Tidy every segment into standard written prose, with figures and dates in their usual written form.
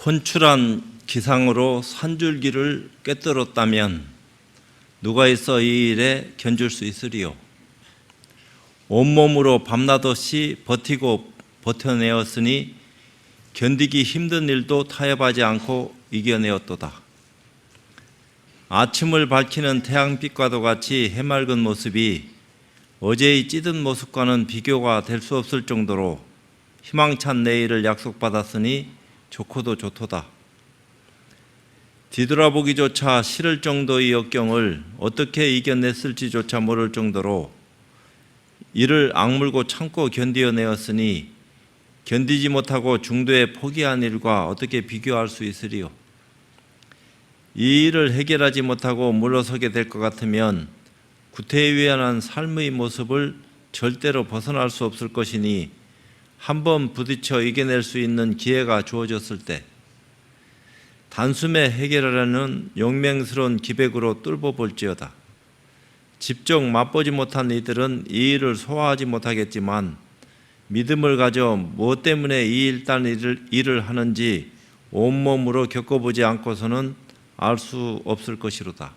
혼쭐한 기상으로 산줄기를 꿰뚫었다면 누가 있어 이 일에 견줄 수 있으리요. 온몸으로 밤낮 없이 버티고 버텨내었으니 견디기 힘든 일도 타협하지 않고 이겨내었도다. 아침을 밝히는 태양빛과도 같이 해맑은 모습이 어제의 찌든 모습과는 비교가 될 수 없을 정도로 희망찬 내일을 약속받았으니 좋고도 좋도다. 뒤돌아보기조차 싫을 정도의 역경을 어떻게 이겨냈을지조차 모를 정도로 이를 악물고 참고 견디어내었으니 견디지 못하고 중도에 포기한 일과 어떻게 비교할 수 있으리요. 이 일을 해결하지 못하고 물러서게 될 것 같으면 구태의연한 삶의 모습을 절대로 벗어날 수 없을 것이니 한번 부딪혀 이겨낼 수 있는 기회가 주어졌을 때 단숨에 해결하려는 용맹스러운 기백으로 뚫어볼지어다. 직접 맛보지 못한 이들은 이 일을 소화하지 못하겠지만 믿음을 가져 무엇 때문에 이 일단 일을 하는지 온몸으로 겪어보지 않고서는 알 수 없을 것이로다.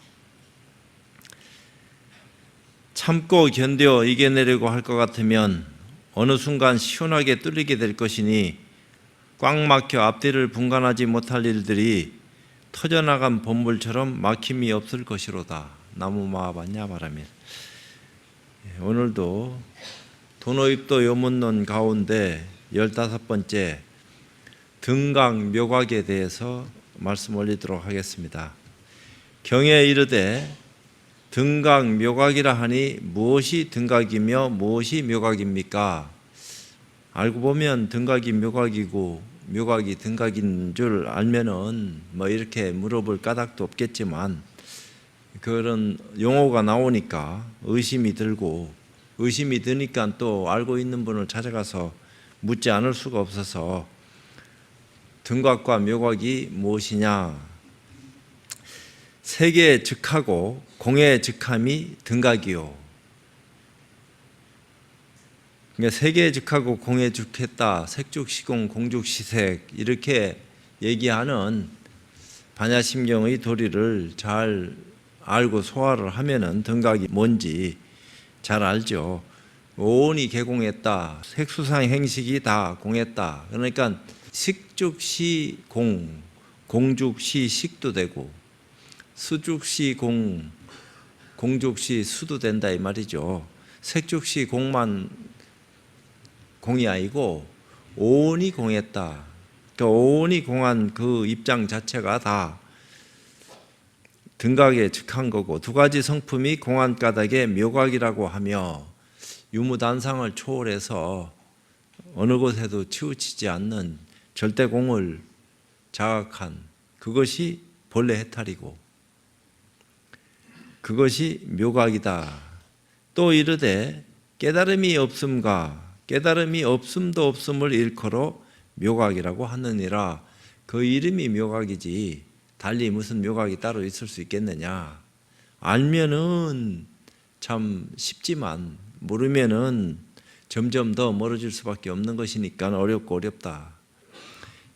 참고 견뎌 이겨내려고 할 것 같으면 어느 순간 시원하게 뚫리게 될 것이니 꽉 막혀 앞뒤를 분간하지 못할 일들이 터져나간 본물처럼 막힘이 없을 것이로다. 나무마 봤냐 바람에. 오늘도 도노입도 요문론 가운데 15번째 등각 묘각에 대해서 말씀 올리도록 하겠습니다. 경에 이르되 등각 묘각이라 하니 무엇이 등각이며 무엇이 묘각입니까? 알고 보면 등각이 묘각이고 묘각이 등각인 줄 알면은 뭐 이렇게 물어볼 까닭도 없겠지만 그런 용어가 나오니까 의심이 들고 의심이 드니까 또 알고 있는 분을 찾아가서 묻지 않을 수가 없어서 등각과 묘각이 무엇이냐? 세계에 즉하고 공에 즉함이 등각이요. 그러니까 세계에 즉하고 공에 즉했다. 색죽시공 공죽시색 이렇게 얘기하는 반야심경의 도리를 잘 알고 소화를 하면은 등각이 뭔지 잘 알죠. 오온이 개공했다. 색수상 행식이 다 공했다. 그러니까 식죽시 공, 공죽시 식도 되고 수죽시 공, 공죽시 수도 된다 이 말이죠. 색죽시 공만 공이 아니고 오온이 공했다. 그러니까 오온이 공한 그 입장 자체가 다 등각에 즉한 거고 두 가지 성품이 공한 까닭에 묘각이라고 하며 유무단상을 초월해서 어느 곳에도 치우치지 않는 절대공을 자각한 그것이 본래 해탈이고 그것이 묘각이다. 또 이르되 깨달음이 없음과 깨달음이 없음도 없음을 일컬어 묘각이라고 하느니라. 그 이름이 묘각이지 달리 무슨 묘각이 따로 있을 수 있겠느냐. 알면은 참 쉽지만 모르면은 점점 더 멀어질 수밖에 없는 것이니까 어렵고 어렵다.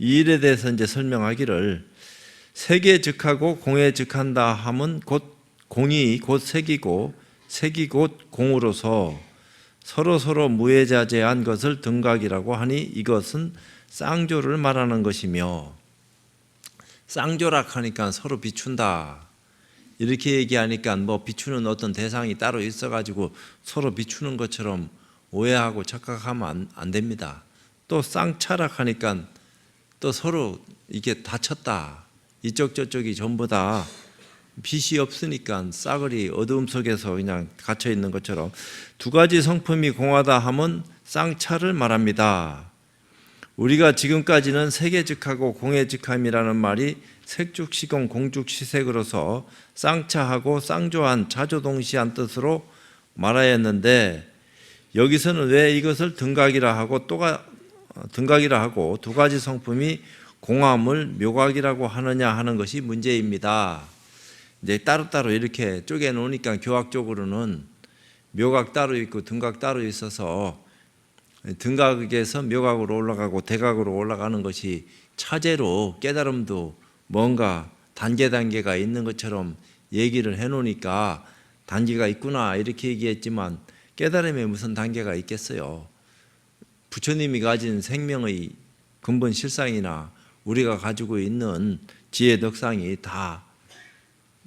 이 일에 대해서 이제 설명하기를 색에 즉하고 공에 즉한다 함은 곧 공이 곧 색이고 색이 곧 공으로서 서로 무해자재한 것을 등각이라고 하니 이것은 쌍조를 말하는 것이며 쌍조락 하니까 서로 비춘다. 이렇게 얘기하니까 뭐 비추는 어떤 대상이 따로 있어가지고 서로 비추는 것처럼 오해하고 착각하면 안 됩니다. 또 쌍차락 하니까 또 서로 이게 다쳤다. 이쪽 저쪽이 전부 다 빛이 없으니까 싸그리 어두움 속에서 그냥 갇혀 있는 것처럼 두 가지 성품이 공하다 함은 쌍차를 말합니다. 우리가 지금까지는 색에 즉하고 공에 즉함이라는 말이 색죽시공 공죽시색으로서 쌍차하고 쌍조한 차조동시한 뜻으로 말하였는데 여기서는 왜 이것을 등각이라 하고 등각이라 하고 두 가지 성품이 공함을 묘각이라고 하느냐 하는 것이 문제입니다. 이제 따로따로 이렇게 쪼개 놓으니까 교학적으로는 묘각 따로 있고 등각 따로 있어서 등각에서 묘각으로 올라가고 대각으로 올라가는 것이 차제로 깨달음도 뭔가 단계가 있는 것처럼 얘기를 해놓으니까 단계가 있구나 이렇게 얘기했지만 깨달음에 무슨 단계가 있겠어요. 부처님이 가진 생명의 근본 실상이나 우리가 가지고 있는 지혜 덕상이 다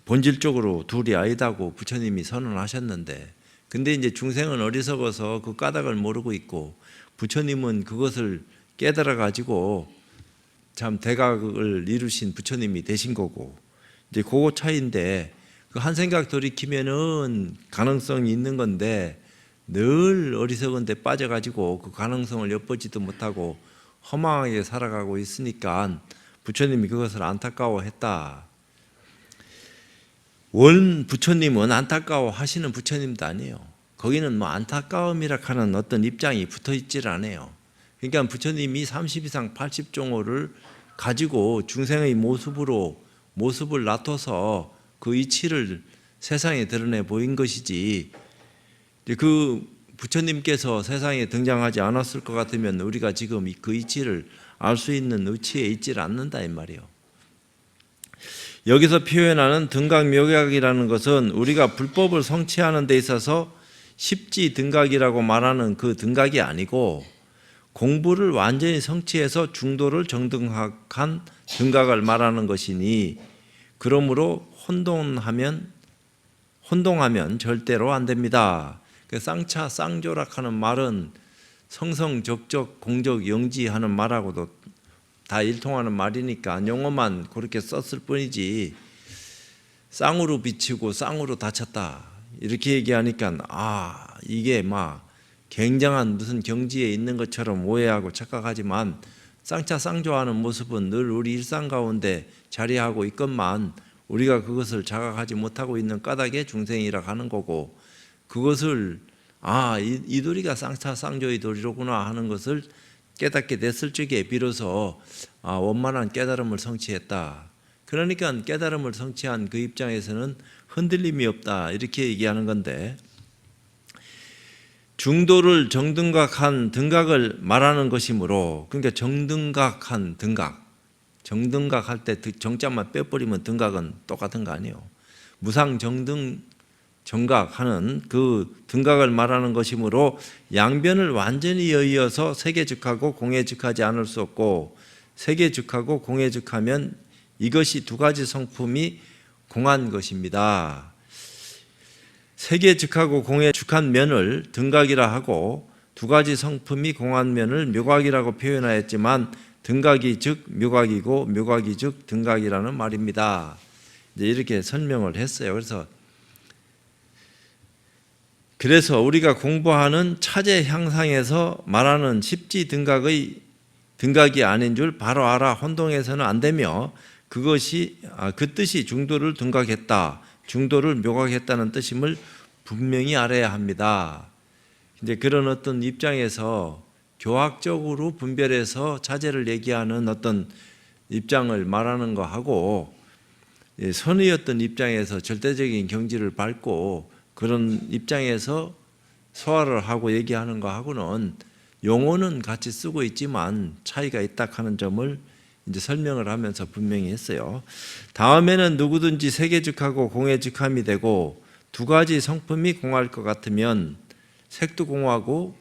본질적으로 둘이 아니다고 부처님이 선언하셨는데, 근데 이제 중생은 어리석어서 그 까닭을 모르고 있고 부처님은 그것을 깨달아 가지고 참 대각을 이루신 부처님이 되신 거고, 이제 그거 차이인데 그 한 생각 돌이키면은 가능성이 있는 건데 늘 어리석은 데 빠져가지고 그 가능성을 엿보지도 못하고 허망하게 살아가고 있으니까 부처님이 그것을 안타까워했다. 원 부처님은 안타까워 하시는 부처님도 아니에요. 거기는 뭐 안타까움이라 하는 어떤 입장이 붙어 있질 않아요. 그러니까 부처님이 30 이상 80종호를 가지고 중생의 모습을 나타서 그 이치를 세상에 드러내 보인 것이지, 그 부처님께서 세상에 등장하지 않았을 것 같으면 우리가 지금 그 이치를 알 수 있는 위치에 있질 않는다 이 말이에요. 여기서 표현하는 등각묘각이라는 것은 우리가 불법을 성취하는 데 있어서 십지등각이라고 말하는 그 등각이 아니고 공부를 완전히 성취해서 중도를 정등한 등각을 말하는 것이니, 그러므로 혼동하면 절대로 안 됩니다. 쌍차 쌍조락하는 말은 성성적적 공적 영지하는 말하고도 다 일통하는 말이니까 용어만 그렇게 썼을 뿐이지, 쌍으로 비치고 쌍으로 닫혔다 이렇게 얘기하니까 이게 막 굉장한 무슨 경지에 있는 것처럼 오해하고 착각하지만, 쌍차 쌍조하는 모습은 늘 우리 일상 가운데 자리하고 있건만 우리가 그것을 자각하지 못하고 있는 까닭에 중생이라 하는 거고, 그것을 이 도리가 쌍차 쌍조의 도리로구나 하는 것을 깨닫게 됐을 적에 비로소 원만한 깨달음을 성취했다. 그러니까 깨달음을 성취한 그 입장에서는 흔들림이 없다 이렇게 얘기하는 건데, 중도를 정등각한 등각을 말하는 것이므로, 그러니까 정등각한 등각, 정등각할 때 정자만 빼버리면 등각은 똑같은 거 아니에요. 무상 정등 정각하는 그 등각을 말하는 것이므로 양변을 완전히 여의어서 세계즉하고 공예즉하지 않을 수 없고, 세계즉하고 공예즉하면 이것이 두 가지 성품이 공한 것입니다. 세계즉하고 공예즉한 면을 등각이라 하고 두 가지 성품이 공한 면을 묘각이라고 표현하였지만, 등각이 즉 묘각이고 묘각이 즉 등각이라는 말입니다. 이제 이렇게 설명을 했어요. 그래서 우리가 공부하는 차제 향상에서 말하는 십지 등각의 등각이 아닌 줄 바로 알아 혼동해서는 안 되며, 그것이 그 뜻이 중도를 등각했다, 중도를 묘각했다는 뜻임을 분명히 알아야 합니다. 이제 그런 어떤 입장에서 교학적으로 분별해서 차제를 얘기하는 어떤 입장을 말하는 거하고, 선의 어떤 입장에서 절대적인 경지를 밟고 그런 입장에서 소화를 하고 얘기하는 거하고는 용어는 같이 쓰고 있지만 차이가 있다 하는 점을 이제 설명을 하면서 분명히 했어요. 다음에는 누구든지 세계즉하고 공예즉함이 되고 두 가지 성품이 공할 것 같으면 색도 공하고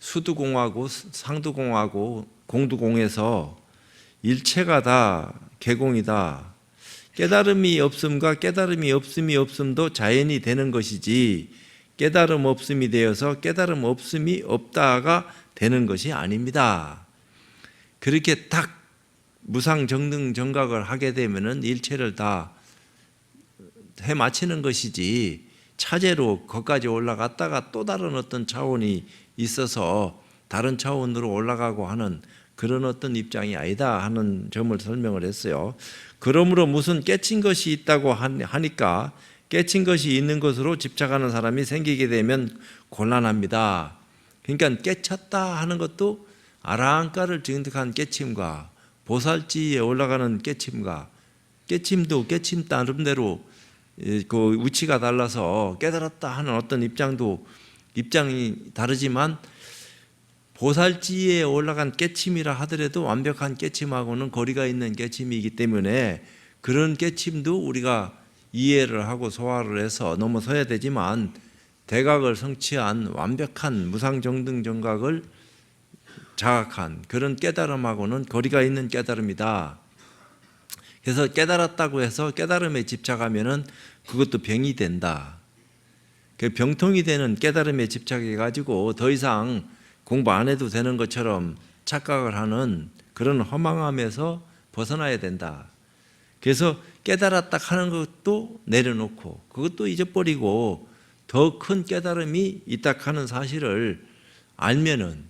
수도 공하고 상도 공하고 공도 공해서 일체가 다 개공이다. 깨달음이 없음과 깨달음이 없음이 없음도 자연이 되는 것이지, 깨달음 없음이 되어서 깨달음 없음이 없다가 되는 것이 아닙니다. 그렇게 딱 무상정등 정각을 하게 되면은 일체를 다 해마치는 것이지, 차제로 거기까지 올라갔다가 또 다른 어떤 차원이 있어서 다른 차원으로 올라가고 하는 그런 어떤 입장이 아니다 하는 점을 설명을 했어요. 그러므로 무슨 깨친 것이 있다고 하니까 깨친 것이 있는 것으로 집착하는 사람이 생기게 되면 곤란합니다. 그러니까 깨쳤다 하는 것도 아라한가를 증득한 깨침과 보살지에 올라가는 깨침과, 깨침도 깨침 나름대로 그 위치가 달라서 깨달았다 하는 어떤 입장이 다르지만, 보살지에 올라간 깨침이라 하더라도 완벽한 깨침하고는 거리가 있는 깨침이기 때문에 그런 깨침도 우리가 이해를 하고 소화를 해서 넘어서야 되지만 대각을 성취한 완벽한 무상정등정각을 자각한 그런 깨달음하고는 거리가 있는 깨달음이다. 그래서 깨달았다고 해서 깨달음에 집착하면은 그것도 병이 된다. 그 병통이 되는 깨달음에 집착해가지고 더 이상 공부 안 해도 되는 것처럼 착각을 하는 그런 허망함에서 벗어나야 된다. 그래서 깨달았다 하는 것도 내려놓고 그것도 잊어버리고 더 큰 깨달음이 있다 하는 사실을 알면은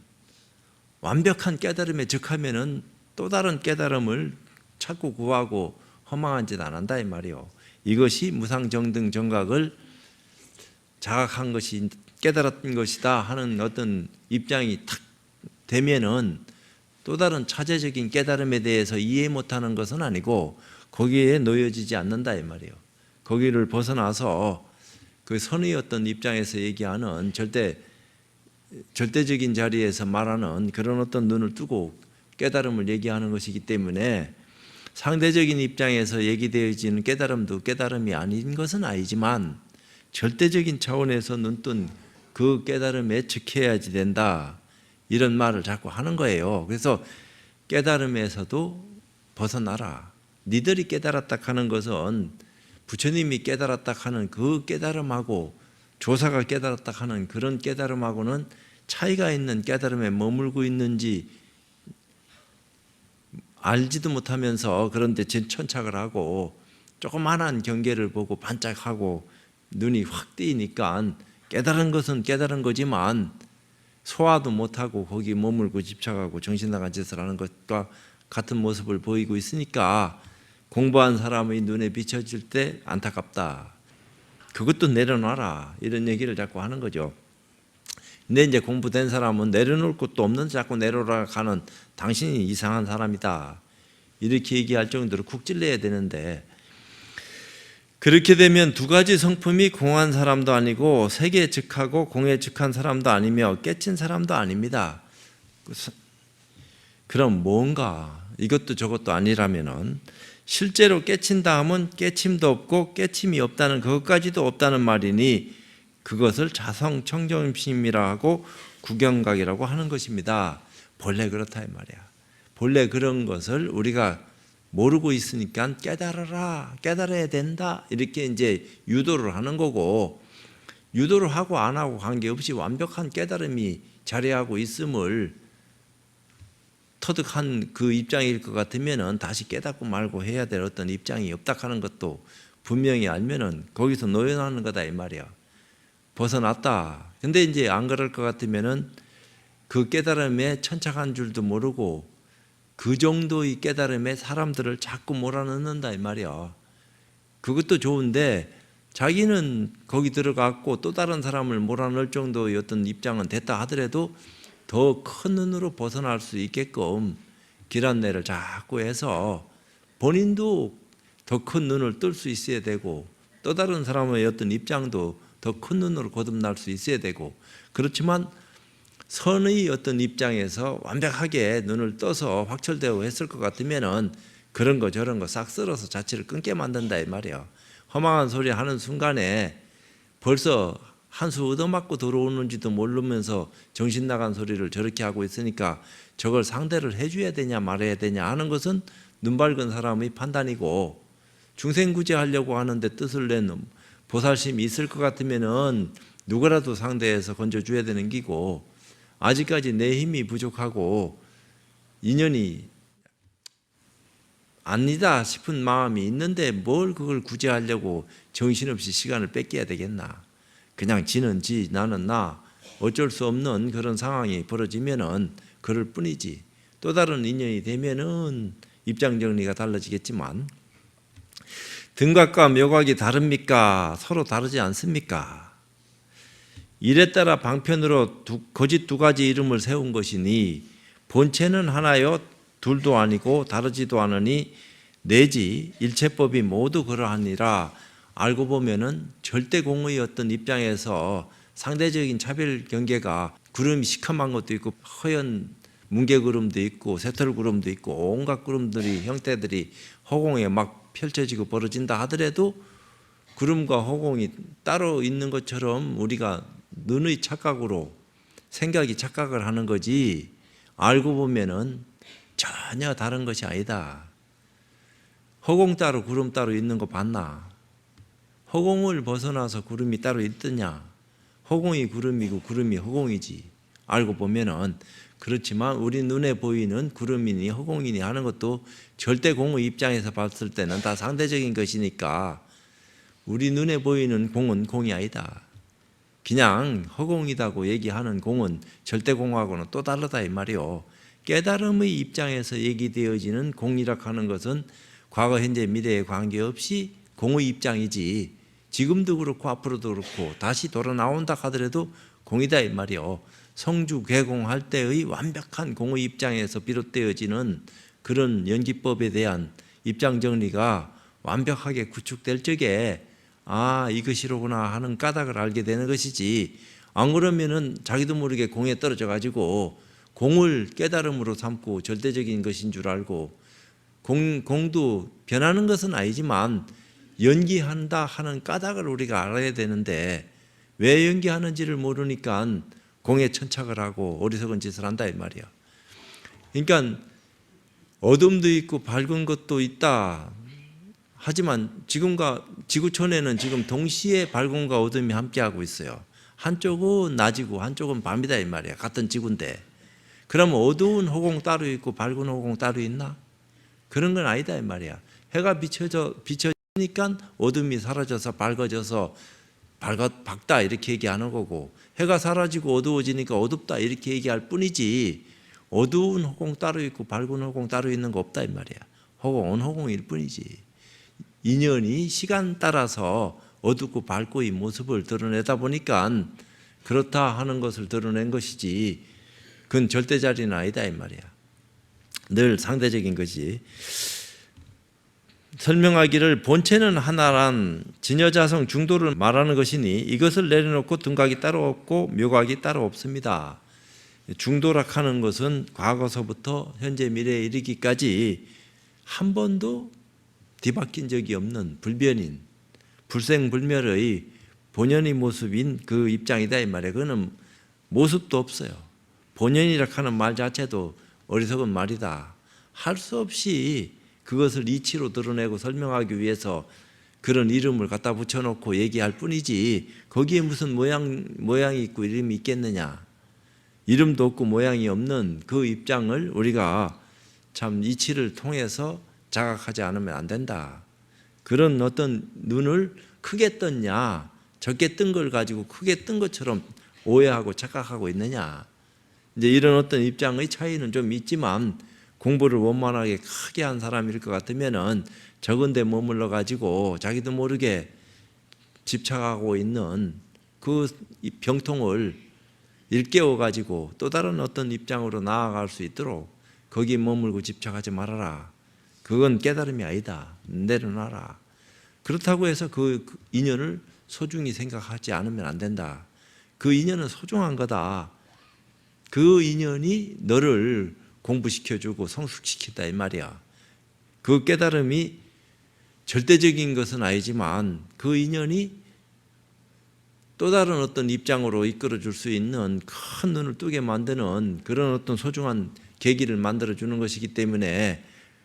완벽한 깨달음에 즉하면은 또 다른 깨달음을 찾고 구하고 허망한 짓 안 한다 이 말이요. 이것이 무상정등 정각을 자각한 것이 깨달았던 것이다 하는 어떤 입장이 탁 되면은 또 다른 차제적인 깨달음에 대해서 이해 못하는 것은 아니고 거기에 놓여지지 않는다 이 말이에요. 거기를 벗어나서 그 선의 어떤 입장에서 얘기하는 절대적인 자리에서 말하는 그런 어떤 눈을 뜨고 깨달음을 얘기하는 것이기 때문에 상대적인 입장에서 얘기되어지는 깨달음도 깨달음이 아닌 것은 아니지만 절대적인 차원에서 눈뜬 그 깨달음에 즉해야지 된다. 이런 말을 자꾸 하는 거예요. 그래서 깨달음에서도 벗어나라. 니들이 깨달았다 하는 것은 부처님이 깨달았다 하는 그 깨달음하고 조사가 깨달았다 하는 그런 깨달음하고는 차이가 있는 깨달음에 머물고 있는지 알지도 못하면서 그런데 천착을 하고 조그만한 경계를 보고 반짝하고 눈이 확 뜨이니까 깨달은 것은 깨달은 거지만 소화도 못하고 거기 머물고 집착하고 정신 나간 짓을 하는 것과 같은 모습을 보이고 있으니까 공부한 사람의 눈에 비춰질 때 안타깝다. 그것도 내려놔라. 이런 얘기를 자꾸 하는 거죠. 근데 이제 공부된 사람은 내려놓을 것도 없는데 자꾸 내려라 가는 당신이 이상한 사람이다. 이렇게 얘기할 정도로 쿡질내야 되는데 그렇게 되면 두 가지 성품이 공한 사람도 아니고 세계 즉하고 공에 즉한 사람도 아니며 깨친 사람도 아닙니다. 그럼 뭔가 이것도 저것도 아니라면은 실제로 깨친다 하면 깨침도 없고 깨침이 없다는 그것까지도 없다는 말이니 그것을 자성청정심이라 하고 구경각이라고 하는 것입니다. 본래 그렇다 이 말이야. 본래 그런 것을 우리가 모르고 있으니까 깨달아라, 깨달아야 된다 이렇게 이제 유도를 하는 거고 유도를 하고 안 하고 관계없이 완벽한 깨달음이 자리하고 있음을 터득한 그 입장일 것 같으면은 다시 깨닫고 말고 해야 될 어떤 입장이 없다 하는 것도 분명히 알면은 거기서 노연하는 거다 이 말이야. 벗어났다. 근데 이제 안 그럴 것 같으면은 그 깨달음에 천착한 줄도 모르고 그 정도의 깨달음에 사람들을 자꾸 몰아넣는다 이 말이야. 그것도 좋은데 자기는 거기 들어갔고 또 다른 사람을 몰아넣을 정도의 어떤 입장은 됐다 하더라도 더 큰 눈으로 벗어날 수 있게끔 길 안내를 자꾸 해서 본인도 더 큰 눈을 뜰 수 있어야 되고 또 다른 사람의 어떤 입장도 더 큰 눈으로 거듭날 수 있어야 되고 그렇지만 선의 어떤 입장에서 완벽하게 눈을 떠서 확철되어 했을 것 같으면은 그런 거 저런 거 싹 쓸어서 자취를 끊게 만든다 이 말이야. 허망한 소리 하는 순간에 벌써 한 수 얻어맞고 들어오는지도 모르면서 정신 나간 소리를 저렇게 하고 있으니까 저걸 상대를 해줘야 되냐 말아야 되냐 하는 것은 눈 밝은 사람의 판단이고 중생구제하려고 하는데 뜻을 낸 보살심이 있을 것 같으면은 누구라도 상대해서 건져줘야 되는 기고 아직까지 내 힘이 부족하고 인연이 아니다 싶은 마음이 있는데 뭘 그걸 구제하려고 정신없이 시간을 뺏겨야 되겠나. 그냥 지는 지 나는 나 어쩔 수 없는 그런 상황이 벌어지면은 그럴 뿐이지. 또 다른 인연이 되면은 입장 정리가 달라지겠지만 등각과 묘각이 다릅니까? 서로 다르지 않습니까? 일에 따라 방편으로 거짓 두 가지 이름을 세운 것이니 본체는 하나요 둘도 아니고 다르지도 않으니 내지 일체법이 모두 그러하니라. 알고 보면은 절대 공의 어떤 입장에서 상대적인 차별 경계가 구름이 시커먼 것도 있고 허연 뭉게구름도 있고 새털구름도 있고 온갖 구름들이 형태들이 허공에 막 펼쳐지고 벌어진다 하더라도 구름과 허공이 따로 있는 것처럼 우리가 눈의 착각으로 생각이 착각을 하는 거지 알고 보면은 전혀 다른 것이 아니다. 허공 따로 구름 따로 있는 거 봤나? 허공을 벗어나서 구름이 따로 있더냐? 허공이 구름이고 구름이 허공이지. 알고 보면은 그렇지만 우리 눈에 보이는 구름이니 허공이니 하는 것도 절대 공의 입장에서 봤을 때는 다 상대적인 것이니까 우리 눈에 보이는 공은 공이 아니다. 그냥 허공이다고 얘기하는 공은 절대 공하고는 또 다르다 이 말이요. 깨달음의 입장에서 얘기되어지는 공이라 하는 것은 과거, 현재, 미래에 관계없이 공의 입장이지 지금도 그렇고 앞으로도 그렇고 다시 돌아 나온다 하더라도 공이다 이 말이요. 성주 개공할 때의 완벽한 공의 입장에서 비롯되어지는 그런 연기법에 대한 입장 정리가 완벽하게 구축될 적에 이것이로구나 하는 까닭을 알게 되는 것이지 안 그러면은 자기도 모르게 공에 떨어져 가지고 공을 깨달음으로 삼고 절대적인 것인 줄 알고 공도 변하는 것은 아니지만 연기한다 하는 까닭을 우리가 알아야 되는데 왜 연기하는지를 모르니까 공에 천착을 하고 어리석은 짓을 한다 이 말이야. 그러니까 어둠도 있고 밝은 것도 있다. 하지만 지금과 지구촌에는 지금 동시에 밝음과 어둠이 함께하고 있어요. 한쪽은 낮이고 한쪽은 밤이다 이 말이야. 같은 지구인데. 그러면 어두운 허공 따로 있고 밝은 허공 따로 있나? 그런 건 아니다 이 말이야. 해가 비춰지니까 어둠이 사라져서 밝아져서 밝다 이렇게 얘기하는 거고 해가 사라지고 어두워지니까 어둡다 이렇게 얘기할 뿐이지 어두운 허공 따로 있고 밝은 허공 따로 있는 거 없다 이 말이야. 허공은 허공일 뿐이지. 인연이 시간 따라서 어둡고 밝고 이 모습을 드러내다 보니까 그렇다 하는 것을 드러낸 것이지 그건 절대자리는 아니다 이 말이야. 늘 상대적인 것이. 설명하기를 본체는 하나란 진여자성 중도를 말하는 것이니 이것을 내려놓고 등각이 따로 없고 묘각이 따로 없습니다. 중도라 하는 것은 과거서부터 현재 미래에 이르기까지 한 번도 뒤바뀐 적이 없는 불변인 불생불멸의 본연의 모습인 그 입장이다 이 말이에요. 그거는 모습도 없어요. 본연이라 하는 말 자체도 어리석은 말이다. 할 수 없이 그것을 이치로 드러내고 설명하기 위해서 그런 이름을 갖다 붙여놓고 얘기할 뿐이지 거기에 무슨 모양이 있고 이름이 있겠느냐. 이름도 없고 모양이 없는 그 입장을 우리가 참 이치를 통해서 자각하지 않으면 안 된다. 그런 어떤 눈을 크게 떴냐 적게 뜬 걸 가지고 크게 뜬 것처럼 오해하고 착각하고 있느냐. 이제 이런 어떤 입장의 차이는 좀 있지만 공부를 원만하게 크게 한 사람일 것 같으면은 적은 데 머물러 가지고 자기도 모르게 집착하고 있는 그 병통을 일깨워 가지고 또 다른 어떤 입장으로 나아갈 수 있도록 거기에 머물고 집착하지 말아라. 그건 깨달음이 아니다. 내려놔라. 그렇다고 해서 그 인연을 소중히 생각하지 않으면 안 된다. 그 인연은 소중한 거다. 그 인연이 너를 공부시켜주고 성숙시키다 이 말이야. 그 깨달음이 절대적인 것은 아니지만 그 인연이 또 다른 어떤 입장으로 이끌어줄 수 있는 큰 눈을 뜨게 만드는 그런 어떤 소중한 계기를 만들어주는 것이기 때문에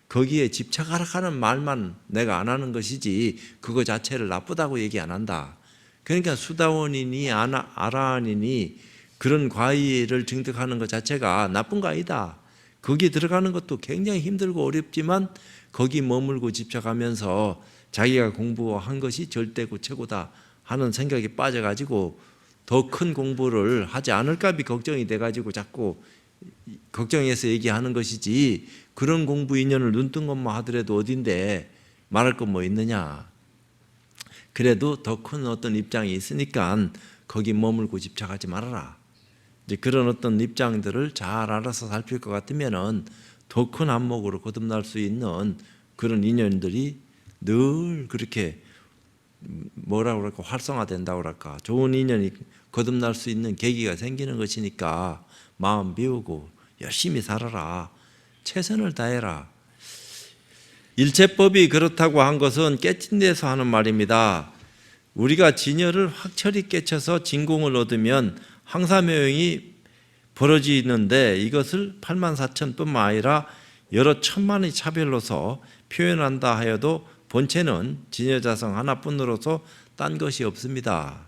거기에 집착하라 하는 말만 내가 안 하는 것이지 그거 자체를 나쁘다고 얘기 안 한다. 그러니까 수다원이니 아라한이니 그런 과의를 증득하는 것 자체가 나쁜 거 아니다. 거기 들어가는 것도 굉장히 힘들고 어렵지만 거기 머물고 집착하면서 자기가 공부한 것이 절대고 최고다 하는 생각이 빠져가지고 더 큰 공부를 하지 않을까 비 걱정이 돼가지고 자꾸 걱정해서 얘기하는 것이지 그런 공부 인연을 눈뜬 것만 하더라도 어딘데 말할 건 뭐 있느냐. 그래도 더 큰 어떤 입장이 있으니까 거기 머물고 집착하지 말아라. 이제 그런 어떤 입장들을 잘 알아서 살필 것 같으면은 더 큰 안목으로 거듭날 수 있는 그런 인연들이 늘 그렇게 뭐라 그럴까 활성화된다고 그럴까 좋은 인연이 거듭날 수 있는 계기가 생기는 것이니까 마음 비우고 열심히 살아라. 최선을 다해라. 일체법이 그렇다고 한 것은 깨친 데서 하는 말입니다. 우리가 진열을 확철히 깨쳐서 진공을 얻으면 항사묘용이 벌어지는데 이것을 84,000뿐만 아니라 여러 천만의 차별로서 표현한다 하여도 본체는 진여자성 하나뿐으로서 딴 것이 없습니다.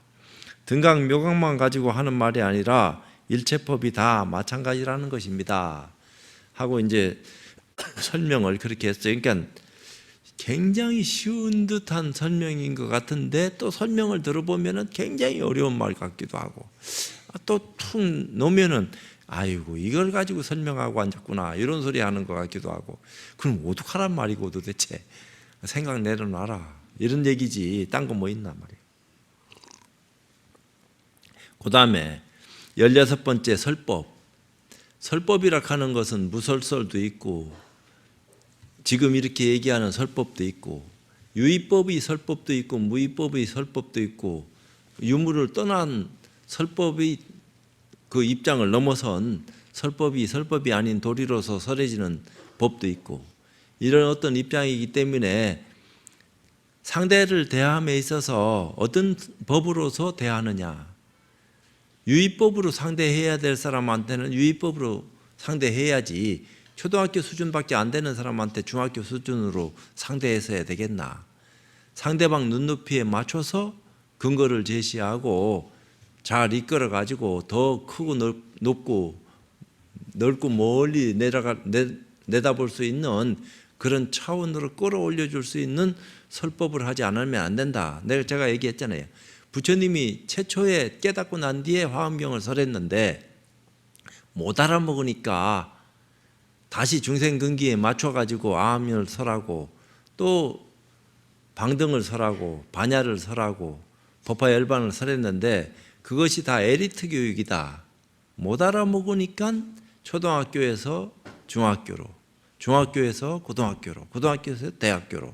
등각 묘각만 가지고 하는 말이 아니라 일체법이 다 마찬가지라는 것입니다. 하고 이제 설명을 그렇게 했어요. 그러니까 굉장히 쉬운 듯한 설명인 것 같은데 또 설명을 들어보면은 굉장히 어려운 말 같기도 하고 또 툭 놓으면은 아이고 이걸 가지고 설명하고 앉았구나 이런 소리 하는 것 같기도 하고 그럼 어떡하란 말이고 도대체 생각 내려놔라 이런 얘기지 딴 거 뭐 있나 말이에요. 그 다음에 16번째 설법. 설법이라 하는 것은 무설설도 있고 지금 이렇게 얘기하는 설법도 있고 유의법의 설법도 있고 무의법의 설법도 있고 유무를 떠난 설법의 그 입장을 넘어선 설법이 아닌 도리로서 설해지는 법도 있고 이런 어떤 입장이기 때문에 상대를 대함에 있어서 어떤 법으로서 대하느냐 유의법으로 상대해야 될 사람한테는 유의법으로 상대해야지 초등학교 수준밖에 안 되는 사람한테 중학교 수준으로 상대해서야 되겠나. 상대방 눈높이에 맞춰서 근거를 제시하고 잘 이끌어 가지고 더 크고 높고 넓고 멀리 내다볼 수 있는 그런 차원으로 끌어올려 줄 수 있는 설법을 하지 않으면 안 된다. 제가 얘기했잖아요. 부처님이 최초에 깨닫고 난 뒤에 화엄경을 설했는데 못 알아먹으니까 다시 중생근기에 맞춰가지고 아함을 설하고 또 방등을 설하고 반야를 설하고 법화열반을 설했는데 그것이 다 엘리트 교육이다. 못 알아먹으니까 초등학교에서 중학교로 중학교에서 고등학교로 고등학교에서 대학교로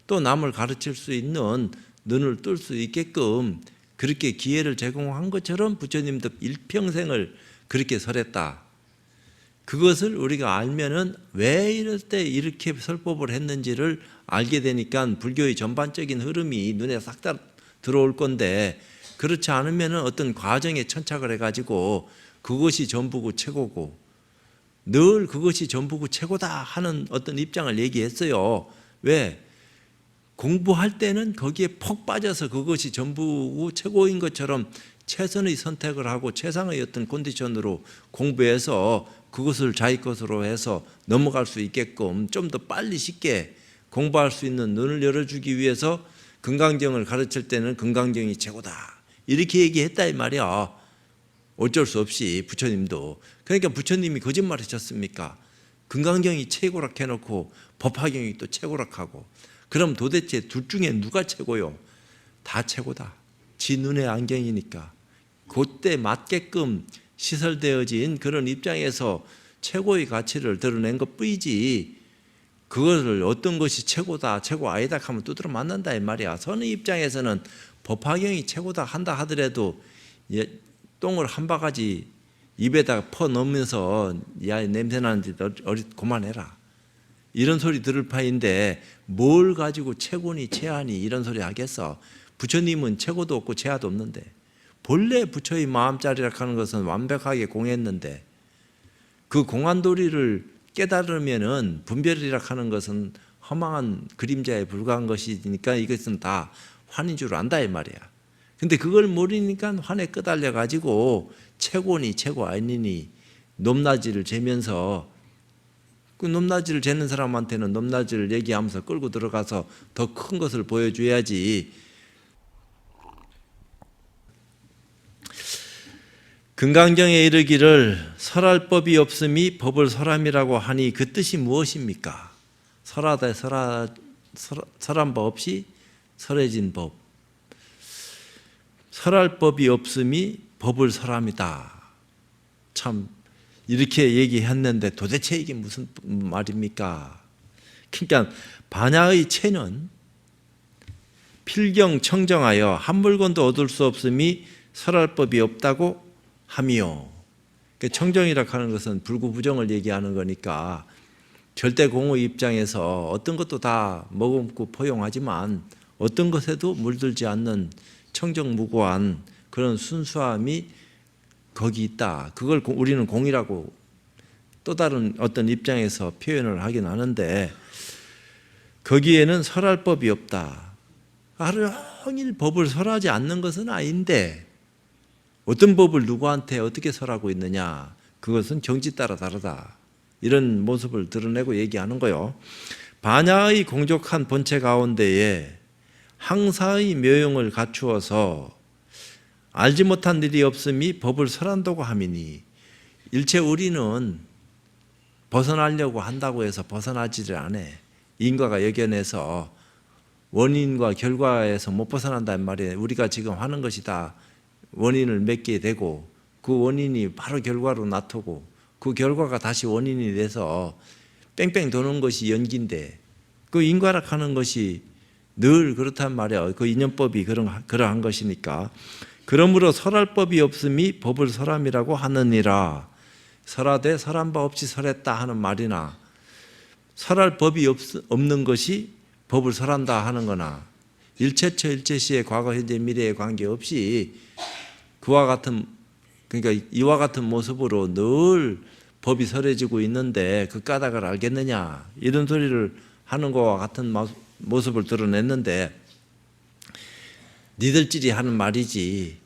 또 남을 가르칠 수 있는 눈을 뜰 수 있게끔 그렇게 기회를 제공한 것처럼 부처님도 일평생을 그렇게 설했다. 그것을 우리가 알면은 왜 이럴 때 이렇게 설법을 했는지를 알게 되니까 불교의 전반적인 흐름이 눈에 싹 다 들어올 건데 그렇지 않으면은 어떤 과정에 천착을 해가지고 그것이 전부고 최고고 늘 그것이 전부고 최고다 하는 어떤 입장을 얘기했어요. 왜? 공부할 때는 거기에 퍽 빠져서 그것이 전부고 최고인 것처럼 최선의 선택을 하고 최상의 어떤 컨디션으로 공부해서 그것을 자기 것으로 해서 넘어갈 수 있게끔 좀 더 빨리 쉽게 공부할 수 있는 눈을 열어주기 위해서 금강경을 가르칠 때는 금강경이 최고다 이렇게 얘기했다 이 말이야. 어쩔 수 없이 부처님도. 그러니까 부처님이 거짓말 하셨습니까? 금강경이 최고라 해놓고 법화경이 또 최고라 하고 그럼 도대체 둘 중에 누가 최고요? 다 최고다. 지 눈의 안경이니까 그때 맞게끔 시설되어진 그런 입장에서 최고의 가치를 드러낸 것뿐이지 그것을 어떤 것이 최고다 최고 아니다 하면 두드러 맞는다 이 말이야. 선의 입장에서는 법화경이 최고다 한다 하더라도 똥을 한 바가지 입에다가 퍼 넣으면서 야 냄새나는데 그만해라 이런 소리 들을 파인데 뭘 가지고 최고니 최하니 이런 소리 하겠어. 부처님은 최고도 없고 최하도 없는데 본래 부처의 마음자리라 하는 것은 완벽하게 공했는데 그 공한 도리를 깨달으면은 분별이라 하는 것은 허망한 그림자에 불과한 것이니까 이것은 다 환인 줄 안다 이 말이야. 근데 그걸 모르니까 환에 끄달려 가지고 최고니 최고 아니니 높낮이를 재면서 그 높낮이를 재는 사람한테는 높낮이를 얘기하면서 끌고 들어가서 더 큰 것을 보여줘야지. 금강경에 이르기를 설할 법이 없음이 법을 설함이라고 하니 그 뜻이 무엇입니까? 설하되 설한 법 없이 설해진 법. 설할 법이 없음이 법을 설함이다. 참 이렇게 얘기했는데 도대체 이게 무슨 말입니까? 그러니까 반야의 체는 필경 청정하여 한 물건도 얻을 수 없음이 설할 법이 없다고 함이요. 청정이라 하는 것은 불구부정을 얘기하는 거니까 절대 공의 입장에서 어떤 것도 다 머금고 포용하지만 어떤 것에도 물들지 않는 청정무구한 그런 순수함이 거기 있다. 그걸 우리는 공이라고 또 다른 어떤 입장에서 표현을 하긴 하는데 거기에는 설할 법이 없다. 하루 종일 법을 설하지 않는 것은 아닌데 어떤 법을 누구한테 어떻게 설하고 있느냐, 그것은 경지 따라 다르다. 이런 모습을 드러내고 얘기하는 거요. 반야의 공족한 본체 가운데에 항사의 묘용을 갖추어서 알지 못한 일이 없음이 법을 설한다고 함이니, 일체 우리는 벗어나려고 한다고 해서 벗어나지를 않아. 인과가 역연해서 원인과 결과에서 못 벗어난단 말이에요. 우리가 지금 하는 것이 다 원인을 맺게 되고 그 원인이 바로 결과로 나타나고 그 결과가 다시 원인이 돼서 뺑뺑 도는 것이 연기인데 그 인과락하는 것이 늘 그렇단 말이에요. 그 인연법이 그러한 것이니까. 그러므로 설할 법이 없음이 법을 설함이라고 하느니라. 설하되 설한 바 없이 설했다 하는 말이나 설할 법이 없는 것이 법을 설한다 하는 거나 일체처 일체시의 과거 현재 미래에 관계없이 그와 같은, 그러니까 이와 같은 모습으로 늘 법이 설해지고 있는데 그 까닭을 알겠느냐, 이런 소리를 하는 것과 같은 모습을 드러냈는데, 니들끼리 하는 말이지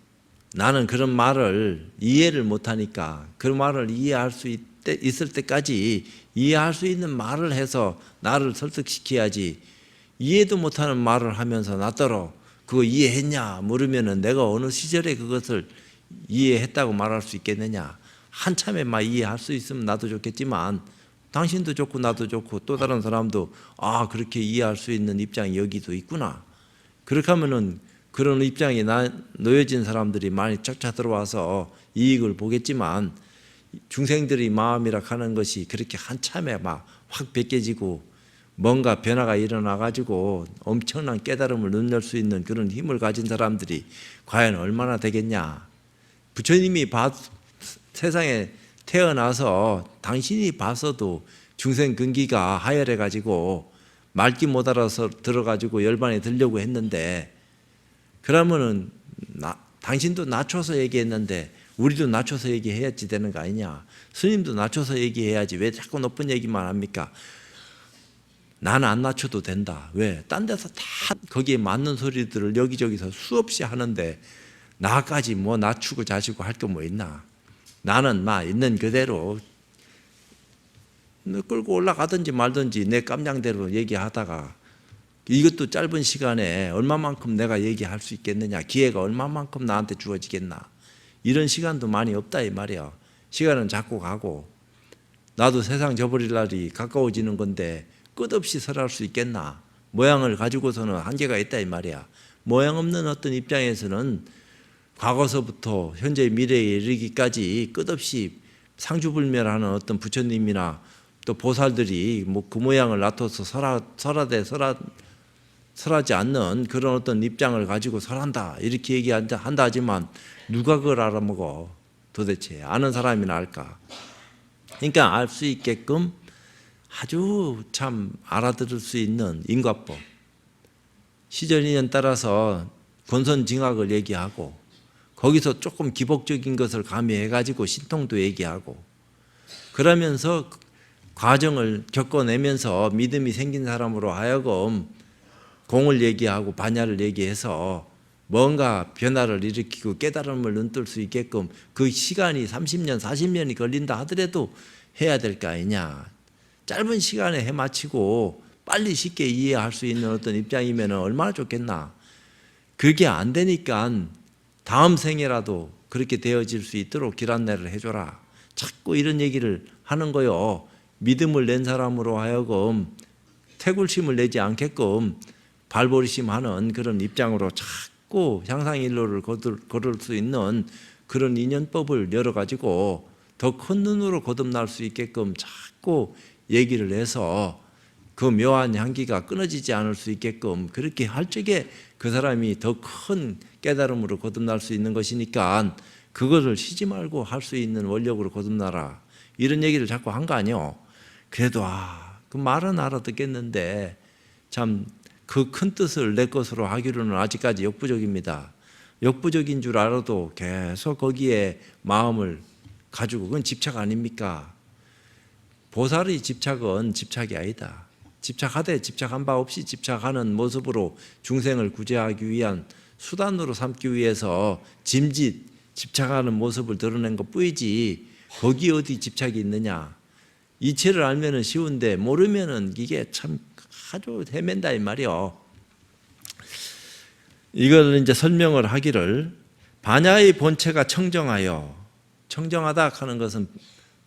나는 그런 말을 이해를 못하니까 그 말을 이해할 수 있을 때까지 이해할 수 있는 말을 해서 나를 설득시켜야지, 이해도 못하는 말을 하면서 나더러 그거 이해했냐 물으면은 내가 어느 시절에 그것을 이해했다고 말할 수 있겠느냐. 한참에 막 이해할 수 있으면 나도 좋겠지만 당신도 좋고 나도 좋고 또 다른 사람도 그렇게 이해할 수 있는 입장이 여기도 있구나. 그렇게 하면은 그런 입장에 놓여진 사람들이 많이 쫙쫙 들어와서 이익을 보겠지만 중생들의 마음이라 하는 것이 그렇게 한참에 막 확 벗겨지고 뭔가 변화가 일어나가지고 엄청난 깨달음을 눈열 수 있는 그런 힘을 가진 사람들이 과연 얼마나 되겠냐. 부처님이 세상에 태어나서 당신이 봤어도 중생 근기가 하열해가지고 말귀 못 알아서 들어가지고 열반에 들려고 했는데, 그러면은 당신도 낮춰서 얘기했는데 우리도 낮춰서 얘기해야지 되는 거 아니냐. 스님도 낮춰서 얘기해야지 왜 자꾸 높은 얘기만 합니까? 나는 안 낮춰도 된다. 왜? 딴 데서 다 거기에 맞는 소리들을 여기저기서 수없이 하는데 나까지 뭐 낮추고 자시고 할 게 뭐 있나. 나는 막 있는 그대로 끌고 올라가든지 말든지 내 깜냥대로 얘기하다가 이것도 짧은 시간에 얼마만큼 내가 얘기할 수 있겠느냐, 기회가 얼마만큼 나한테 주어지겠나. 이런 시간도 많이 없다 이 말이야. 시간은 자꾸 가고 나도 세상 저버릴 날이 가까워지는 건데 끝없이 설할 수 있겠나. 모양을 가지고서는 한계가 있다 이 말이야. 모양 없는 어떤 입장에서는 과거서부터 현재 미래에 이르기까지 끝없이 상주불멸하는 어떤 부처님이나 또 보살들이 뭐 그 모양을 놔둬서 설하지 않는 그런 어떤 입장을 가지고 설한다 이렇게 얘기한다 하지만 누가 그걸 알아먹어. 도대체 아는 사람이나 알까. 그러니까 알 수 있게끔 아주 참 알아들을 수 있는 인과법, 시절 인연 따라서 권선징악을 얘기하고 거기서 조금 기복적인 것을 가미해가지고 신통도 얘기하고 그러면서 과정을 겪어내면서 믿음이 생긴 사람으로 하여금 공을 얘기하고 반야를 얘기해서 뭔가 변화를 일으키고 깨달음을 눈뜰 수 있게끔 그 시간이 30년, 40년이 걸린다 하더라도 해야 될 거 아니냐. 짧은 시간에 해마치고 빨리 쉽게 이해할 수 있는 어떤 입장이면 얼마나 좋겠나. 그게 안 되니까 다음 생에라도 그렇게 되어질 수 있도록 길 안내를 해줘라. 자꾸 이런 얘기를 하는 거요. 믿음을 낸 사람으로 하여금 태굴심을 내지 않게끔 발버리심하는 그런 입장으로 자꾸 향상일로를 걸을 수 있는 그런 인연법을 열어가지고 더 큰 눈으로 거듭날 수 있게끔 자꾸 얘기를 해서 그 묘한 향기가 끊어지지 않을 수 있게끔 그렇게 할 적에 그 사람이 더 큰 깨달음으로 거듭날 수 있는 것이니까 그것을 쉬지 말고 할 수 있는 원력으로 거듭나라. 이런 얘기를 자꾸 한 거 아니요. 그래도 그 말은 알아듣겠는데 참 그 큰 뜻을 내 것으로 하기로는 아직까지 역부족입니다. 역부족인 줄 알아도 계속 거기에 마음을 가지고 그건 집착 아닙니까? 보살의 집착은 집착이 아니다. 집착하되 집착한 바 없이 집착하는 모습으로 중생을 구제하기 위한 수단으로 삼기 위해서 짐짓 집착하는 모습을 드러낸 것 뿐이지 거기 어디 집착이 있느냐. 이치를 알면은 쉬운데 모르면은 이게 참 아주 헤맨다 이 말이요. 이걸 이제 설명을 하기를 반야의 본체가 청정하여, 청정하다 하는 것은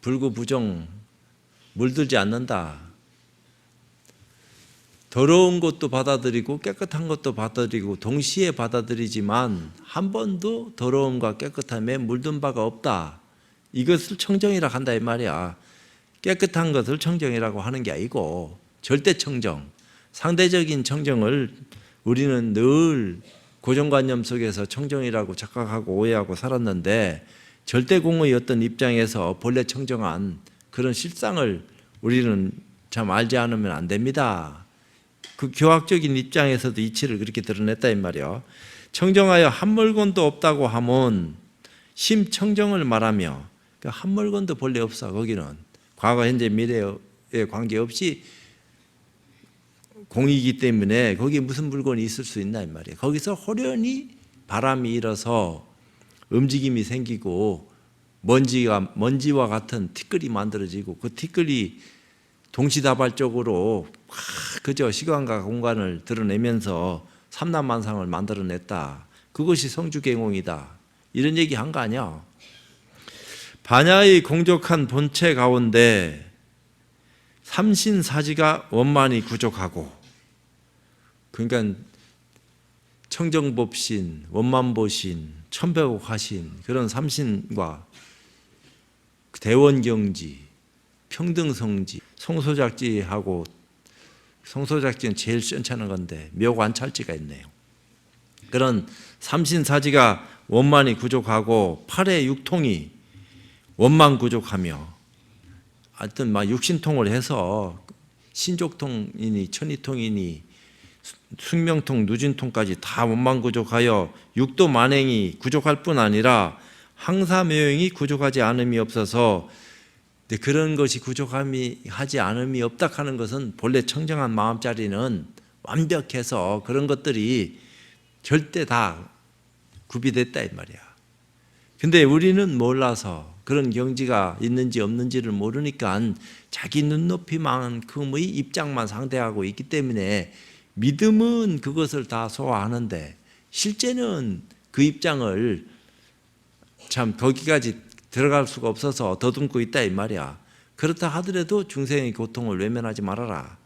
불구부정 물들지 않는다. 더러운 것도 받아들이고 깨끗한 것도 받아들이고 동시에 받아들이지만 한 번도 더러움과 깨끗함에 물든 바가 없다. 이것을 청정이라 한다 이 말이야. 깨끗한 것을 청정이라고 하는 게 아니고 절대 청정, 상대적인 청정을 우리는 늘 고정관념 속에서 청정이라고 착각하고 오해하고 살았는데 절대공의 어떤 입장에서 본래 청정한 그런 실상을 우리는 참 알지 않으면 안 됩니다. 그 교학적인 입장에서도 이치를 그렇게 드러냈다 이 말이요. 청정하여 한물건도 없다고 하면 심청정을 말하며 한물건도 본래 없어. 거기는 과거 현재 미래에 관계없이 공이기 때문에 거기에 무슨 물건이 있을 수 있나 이 말이에요. 거기서 호련히 바람이 일어서 움직임이 생기고 먼지와 같은 티끌이 만들어지고 그 티끌이 동시다발적으로 그저 시간과 공간을 드러내면서 삼란만상을 만들어냈다. 그것이 성주계공이다. 이런 얘기 한 거 아니야. 반야의 공적한 본체 가운데 삼신사지가 원만히 구족하고, 그러니까 청정법신, 원만보신, 천배국화신 그런 삼신과 대원경지, 평등성지, 성소작지하고 성소작지는 제일 시원찮은 건데 묘관찰지가 있네요. 그런 삼신사지가 원만히 구족하고 팔의 육통이 원만 구족하며 하여튼 막 육신통을 해서 신족통이니 천이통이니 숙명통, 누진통까지 다 원만 구족하여 육도 만행이 구족할 뿐 아니라 항사묘행이 구족하지 않음이 없어서 그런 것이 구족함이 하지 않음이 없다 하는 것은 본래 청정한 마음자리는 완벽해서 그런 것들이 절대 다 구비됐다 이 말이야. 근데 우리는 몰라서 그런 경지가 있는지 없는지를 모르니까 자기 눈높이만큼의 입장만 상대하고 있기 때문에 믿음은 그것을 다 소화하는데 실제는 그 입장을 참 거기까지 들어갈 수가 없어서 더듬고 있다 이 말이야. 그렇다 하더라도 중생의 고통을 외면하지 말아라.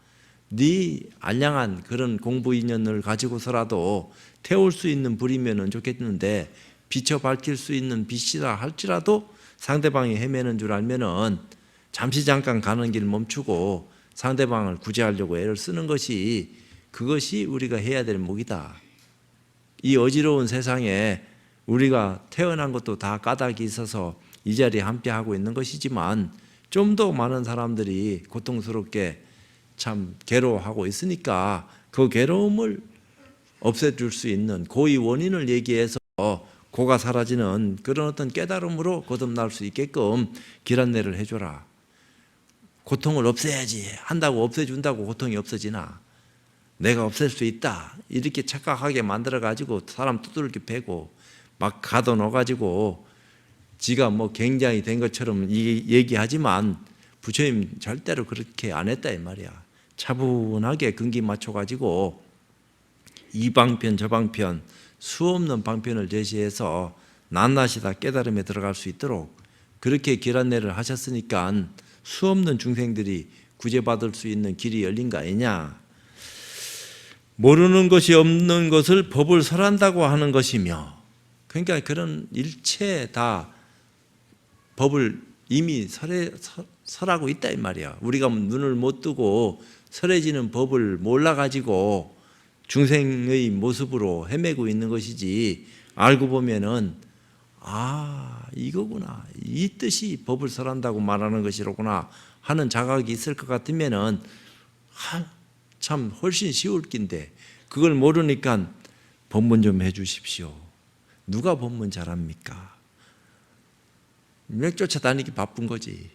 네 알량한 그런 공부 인연을 가지고서라도 태울 수 있는 불이면 좋겠는데 비춰 밝힐 수 있는 빛이라 할지라도 상대방이 헤매는 줄 알면은 잠시 잠깐 가는 길 멈추고 상대방을 구제하려고 애를 쓰는 것이 그것이 우리가 해야 될 목이다. 이 어지러운 세상에 우리가 태어난 것도 다 까닭이 있어서 이 자리에 함께하고 있는 것이지만 좀 더 많은 사람들이 고통스럽게 참 괴로워하고 있으니까 그 괴로움을 없애줄 수 있는 고의 원인을 얘기해서 고가 사라지는 그런 어떤 깨달음으로 거듭날 수 있게끔 길 안내를 해줘라. 고통을 없애야지 한다고 없애준다고 고통이 없어지나? 내가 없앨 수 있다 이렇게 착각하게 만들어가지고 사람 두들겨 패고 막 가둬넣어가지고 지가 뭐 굉장히 된 것처럼 얘기하지만 부처님 절대로 그렇게 안 했다 이 말이야. 차분하게 근기 맞춰가지고 이 방편 저 방편 수없는 방편을 제시해서 낱낱이 다 깨달음에 들어갈 수 있도록 그렇게 길 안내를 하셨으니까 수없는 중생들이 구제받을 수 있는 길이 열린 거 아니냐. 모르는 것이 없는 것을 법을 설한다고 하는 것이며, 그러니까 그런 일체 다 법을 이미 설하고 있다 이 말이야. 우리가 눈을 못 뜨고 설해지는 법을 몰라가지고 중생의 모습으로 헤매고 있는 것이지, 알고 보면은 이거구나, 이 뜻이 법을 설한다고 말하는 것이로구나 하는 자각이 있을 것 같으면은 참 훨씬 쉬울 낀데, 그걸 모르니까 법문 좀 해주십시오. 누가 법문 잘합니까? 몇 쫓아다니기 바쁜 거지.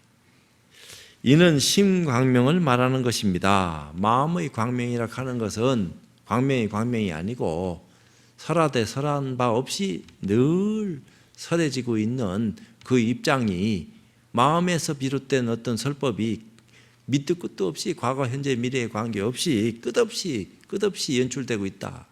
이는 심광명을 말하는 것입니다. 마음의 광명이라 하는 것은 광명이 아니고 설하되 설한 바 없이 늘 설해지고 있는 그 입장이, 마음에서 비롯된 어떤 설법이 밑도 끝도 없이 과거 현재 미래에 관계없이 끝없이 연출되고 있다.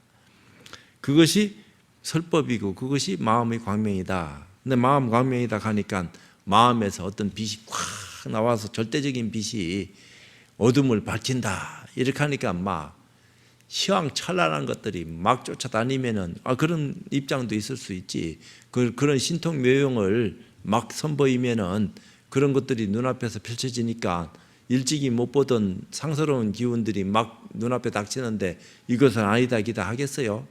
그것이 설법이고 그것이 마음의 광명이다. 근데 마음 광명이다 하니까 마음에서 어떤 빛이 콱 나와서 절대적인 빛이 어둠을 밝힌다 이렇게 하니까 막 희왕찬란한 것들이 막 쫓아다니면은 그런 입장도 있을 수 있지. 그런 신통묘용을 막 선보이면은 그런 것들이 눈앞에서 펼쳐지니까 일찍이 못 보던 상스러운 기운들이 막 눈앞에 닥치는데 이것은 아니다 기다 하겠어요?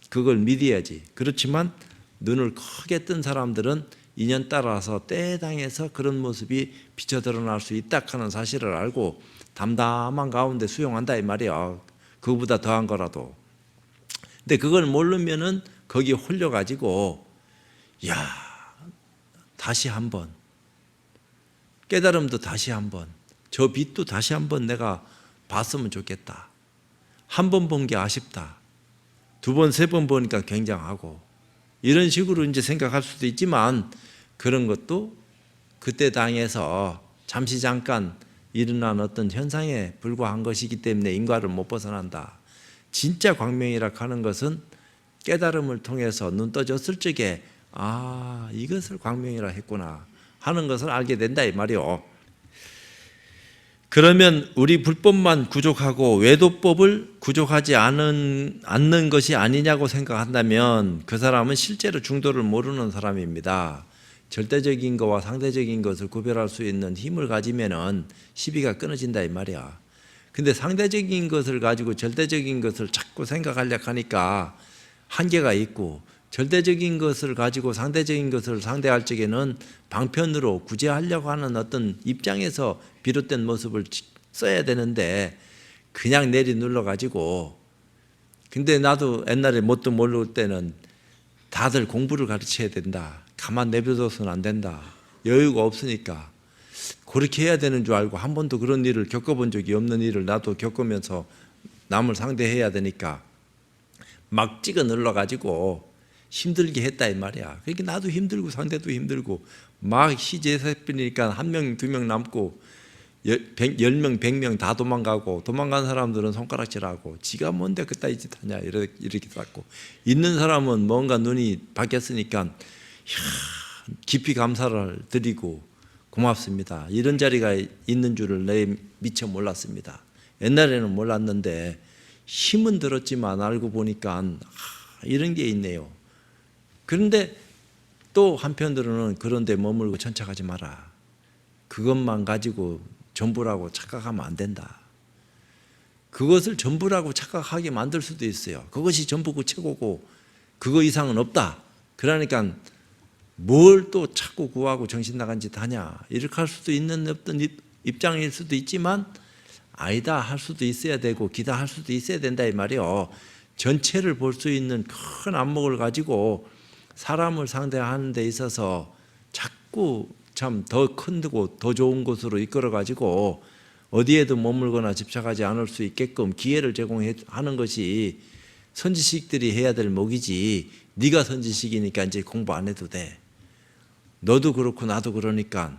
그걸 믿어야지. 그렇지만 눈을 크게 뜬 사람들은 인연 따라서 때에 당해서 그런 모습이 비쳐 드러날 수 있다 하는 사실을 알고 담담한 가운데 수용한다 이 말이야. 그거보다 더한 거라도. 근데 그걸 모르면은 거기에 홀려가지고 다시 한번 깨달음도 다시 한번, 저 빛도 다시 한번 내가 봤으면 좋겠다. 한 번 본 게 아쉽다. 두 번, 세 번 보니까 굉장하고, 이런 식으로 이제 생각할 수도 있지만 그런 것도 그때 당해서 잠시 잠깐 일어난 어떤 현상에 불과한 것이기 때문에 인과를 못 벗어난다. 진짜 광명이라 하는 것은 깨달음을 통해서 눈 떠졌을 적에 이것을 광명이라 했구나 하는 것을 알게 된다 이 말이요. 그러면 우리 불법만 구족하고 외도법을 구족하지 않는 것이 아니냐고 생각한다면 그 사람은 실제로 중도를 모르는 사람입니다. 절대적인 것과 상대적인 것을 구별할 수 있는 힘을 가지면은 시비가 끊어진다 이 말이야. 근데 상대적인 것을 가지고 절대적인 것을 자꾸 생각하려고 하니까 한계가 있고, 절대적인 것을 가지고 상대적인 것을 상대할 적에는 방편으로 구제하려고 하는 어떤 입장에서 비롯된 모습을 써야 되는데 그냥 내리 눌러가지고, 근데 나도 옛날에 뭣도 모를 때는 다들 공부를 가르쳐야 된다, 가만 내버려둬서는 안 된다, 여유가 없으니까 그렇게 해야 되는 줄 알고 한 번도 그런 일을 겪어본 적이 없는 일을 나도 겪으면서 남을 상대해야 되니까 막 찍어 눌러가지고 힘들게 했다 이 말이야. 그러니까 나도 힘들고 상대도 힘들고 막 희재세뿐이니까 한 명, 두 명 남고 10명, 100명 다 도망가고, 도망간 사람들은 손가락질하고 지가 뭔데 그따위 짓 하냐 이렇게 쌓고, 있는 사람은 뭔가 눈이 바뀌었으니까 깊이 감사를 드리고 고맙습니다. 이런 자리가 있는 줄을 내 미처 몰랐습니다. 옛날에는 몰랐는데 힘은 들었지만 알고 보니까 이런 게 있네요. 그런데 또 한편으로는 그런 데 머물고 천착하지 마라. 그것만 가지고 전부라고 착각하면 안 된다. 그것을 전부라고 착각하게 만들 수도 있어요. 그것이 전부고 최고고 그거 이상은 없다. 그러니까 뭘 또 찾고 구하고 정신 나간 짓 하냐 이렇게 할 수도 있는 어떤 입장일 수도 있지만 아니다 할 수도 있어야 되고 기다 할 수도 있어야 된다 이 말이요. 전체를 볼 수 있는 큰 안목을 가지고 사람을 상대하는 데 있어서 자꾸 참 더 큰고 더 좋은 곳으로 이끌어 가지고 어디에도 머물거나 집착하지 않을 수 있게끔 기회를 제공하는 것이 선지식들이 해야 될 목이지, 네가 선지식이니까 이제 공부 안 해도 돼, 너도 그렇고 나도 그러니까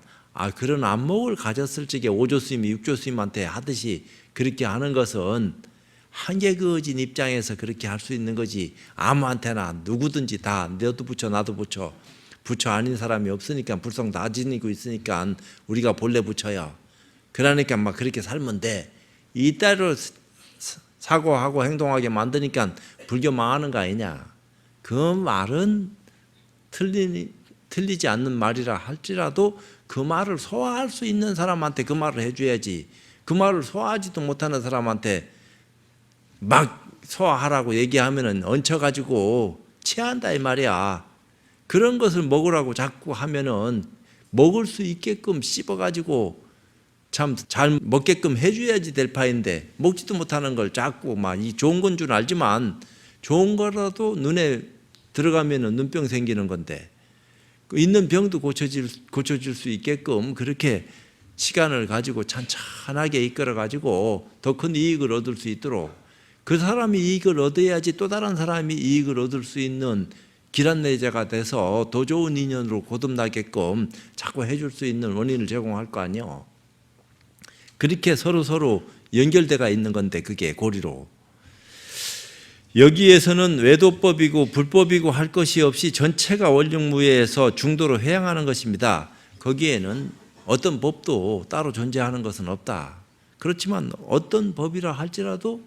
그런 안목을 가졌을 적에 오조스님이 육조스님한테 하듯이 그렇게 하는 것은 한계거진 입장에서 그렇게 할 수 있는 거지, 아무한테나 누구든지 다 너도 붙여 나도 붙여, 부처 아닌 사람이 없으니까 불성 다 지니고 있으니까 우리가 본래 부처야. 그러니까 막 그렇게 살면 돼. 이따로 사고하고 행동하게 만드니까 불교 망하는 거 아니냐. 그 말은 틀리지 않는 말이라 할지라도 그 말을 소화할 수 있는 사람한테 그 말을 해줘야지. 그 말을 소화하지도 못하는 사람한테 막 소화하라고 얘기하면은 얹혀가지고 체한다 이 말이야. 그런 것을 먹으라고 자꾸 하면은 먹을 수 있게끔 씹어가지고 참 잘 먹게끔 해줘야지 될 파인데 먹지도 못하는 걸 자꾸 막 이 좋은 건 줄 알지만 좋은 거라도 눈에 들어가면은 눈병 생기는 건데 있는 병도 고쳐질 수 있게끔 그렇게 시간을 가지고 찬찬하게 이끌어 가지고 더 큰 이익을 얻을 수 있도록 그 사람이 이익을 얻어야지 또 다른 사람이 이익을 얻을 수 있는 길안내자가 돼서 더 좋은 인연으로 거듭나게끔 자꾸 해줄 수 있는 원인을 제공할 거 아니요. 그렇게 서로 연결돼가 있는 건데 그게 고리로. 여기에서는 외도법이고 불법이고 할 것이 없이 전체가 원력무예에서 중도로 회양하는 것입니다. 거기에는 어떤 법도 따로 존재하는 것은 없다. 그렇지만 어떤 법이라 할지라도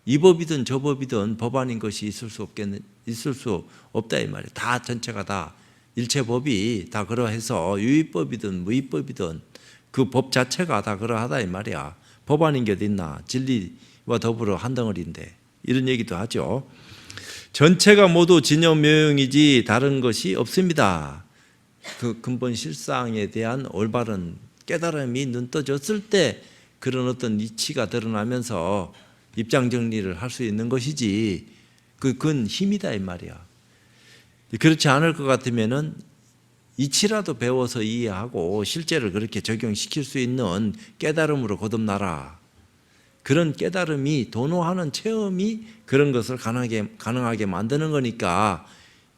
이 법이든 저 법이든 법안인 것이 있을 수 없다 이 말이에요. 다 전체가 다 일체법이 다 그러해서 유의법이든 무의법이든 그 법 자체가 다 그러하다 이 말이야. 법안인 게 어디 있나. 진리와 더불어 한 덩어리인데 이런 얘기도 하죠. 전체가 모두 진여묘용이지 다른 것이 없습니다. 그 근본 실상에 대한 올바른 깨달음이 눈떠졌을 때 그런 어떤 이치가 드러나면서 입장 정리를 할 수 있는 것이지 그건 힘이다 이 말이야. 그렇지 않을 것 같으면은 이치라도 배워서 이해하고 실제를 그렇게 적용시킬 수 있는 깨달음으로 거듭나라. 그런 깨달음이 도노하는 체험이 그런 것을 가능하게 만드는 거니까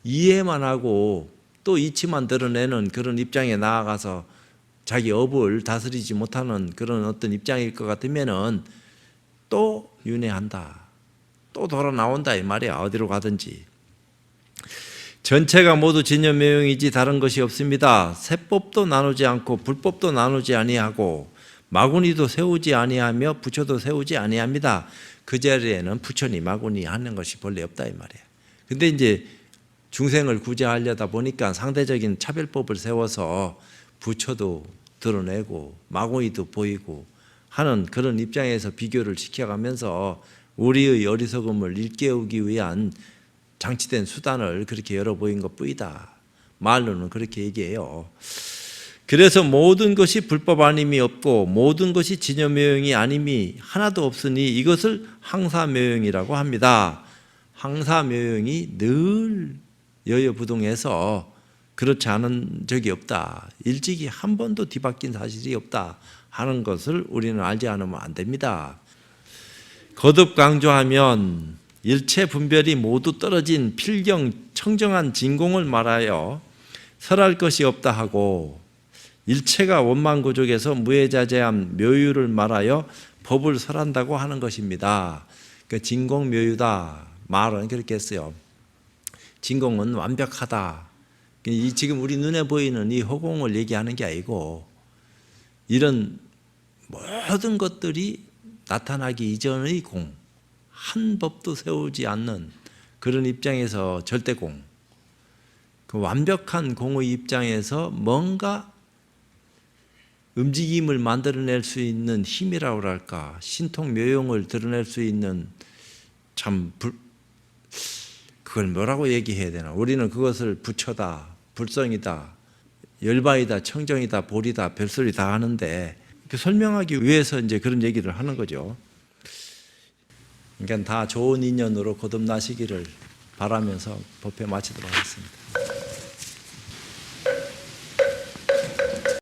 이해만 하고 또 이치만 드러내는 그런 입장에 나아가서 자기 업을 다스리지 못하는 그런 어떤 입장일 것 같으면은 또 윤회한다. 또 돌아 나온다 이 말이야. 어디로 가든지. 전체가 모두 진여묘용이지 다른 것이 없습니다. 세법도 나누지 않고 불법도 나누지 아니하고 마구니도 세우지 아니하며 부처도 세우지 아니합니다. 그 자리에는 부처니 마구니 하는 것이 본래 없다 이 말이에요. 근데 이제 중생을 구제하려다 보니까 상대적인 차별법을 세워서 부처도 드러내고 마구니도 보이고 하는 그런 입장에서 비교를 시켜가면서 우리의 어리석음을 일깨우기 위한 장치된 수단을 그렇게 열어 보인 것뿐이다. 말로는 그렇게 얘기해요. 그래서 모든 것이 불법 아님이 없고 모든 것이 진여묘용이 아님이 하나도 없으니 이것을 항사묘용이라고 합니다. 항사묘용이 늘 여여부동해서 그렇지 않은 적이 없다. 일찍이 한 번도 뒤바뀐 사실이 없다 하는 것을 우리는 알지 않으면 안 됩니다. 거듭 강조하면 일체 분별이 모두 떨어진 필경 청정한 진공을 말하여 설할 것이 없다 하고 일체가 원만고족에서 무해자재한 묘유를 말하여 법을 설한다고 하는 것입니다. 그러니까 진공묘유다 말은 그렇게 했어요. 진공은 완벽하다. 지금 우리 눈에 보이는 이 허공을 얘기하는 게 아니고 이런 모든 것들이 나타나기 이전의 공, 한 법도 세우지 않는 그런 입장에서 절대공, 그 완벽한 공의 입장에서 뭔가 움직임을 만들어낼 수 있는 힘이라고 할까, 신통묘용을 드러낼 수 있는 그걸 뭐라고 얘기해야 되나. 우리는 그것을 부처다, 불성이다, 열바이다, 청정이다, 보리다, 별소리 다 하는데 설명하기 위해서 이제 그런 얘기를 하는 거죠. 그러니까 다 좋은 인연으로 거듭나시기를 바라면서 법회 마치도록 하겠습니다.